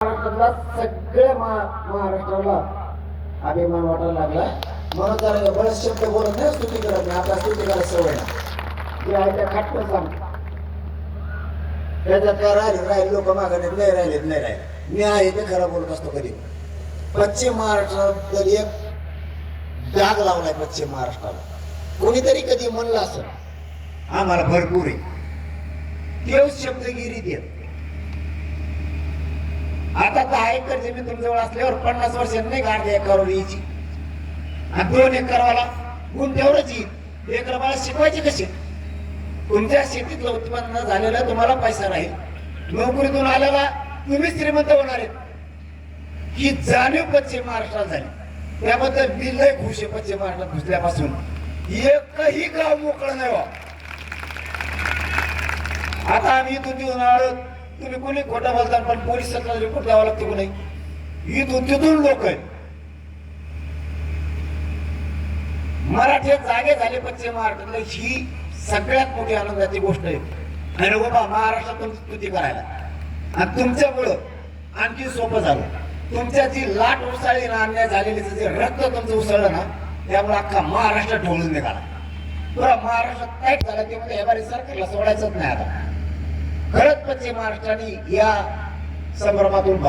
महाराष्ट्रातला सगळ्या महाराष्ट्राला अभिमान वाटायला लागला. म्हणून जरा बरेच शब्द बोलत नाही, स्तुती करत नाही. आपला स्तुती करायला सवय नाही. ते आहे त्या खाटकन सांग त्याच्यात काय राहिले लोक मागण्यात नाही राहिले. मी आहे ते खरं बोलत असतो. कधी पश्चिम महाराष्ट्रात एक डाग लावलाय पश्चिम महाराष्ट्राला. कोणीतरी कधी म्हणलं असं आम्हाला भरपूर आहे, तेच शब्दगिरी देत. आता 10 एकर जमीन तुमच्याजवळ असल्यावर 50 वर्षांनी नाही गाडी एकरावर यायची. आणि 2 एकरवाला गुण तेवढंच येईल. एकरवाला शिकवायचे कसे? तुमच्या शेतीतलं उत्पन्न झालेलं तुम्हाला पैसा राहील. नोकरीतून आलेला तुम्ही श्रीमंत होणार आहेत. ही जाणीव पश्चिम महाराष्ट्रात झाली. त्याबद्दल मी लय खुश आहे. पश्चिम महाराष्ट्रात घुसल्यापासून एकही गाव मोकळं नाही व्हा. आता आम्ही इथून तिथून आलो. तुम्ही कोणी खोटं बोलता पण पोलीस सरकारला रिपोर्ट द्यावा लागतो की नाही? इथून तिथून लोक आहेत. मराठी जागे झाले पश्चिम महाराष्ट्रातलं. ही सगळ्यात मोठी आनंदाची गोष्ट आहे. आणि बाबा महाराष्ट्रातून स्तुती करायला आणि तुमच्यामुळं आणखी सोपं झालं. तुमच्या जी लाट उसळली ना, अन्याय झालेली जे रक्त तुमचं उसळलं ना, त्यामुळे अख्खा महाराष्ट्र ढोळून निघाला. पुरा महाराष्ट्रात टाईट झाला. ते म्हणजे हेबारी सरकारला सोडायचंच नाही. आता खरंच पश्चिम महाराष्ट्राने या संभ्रमातून बाहेर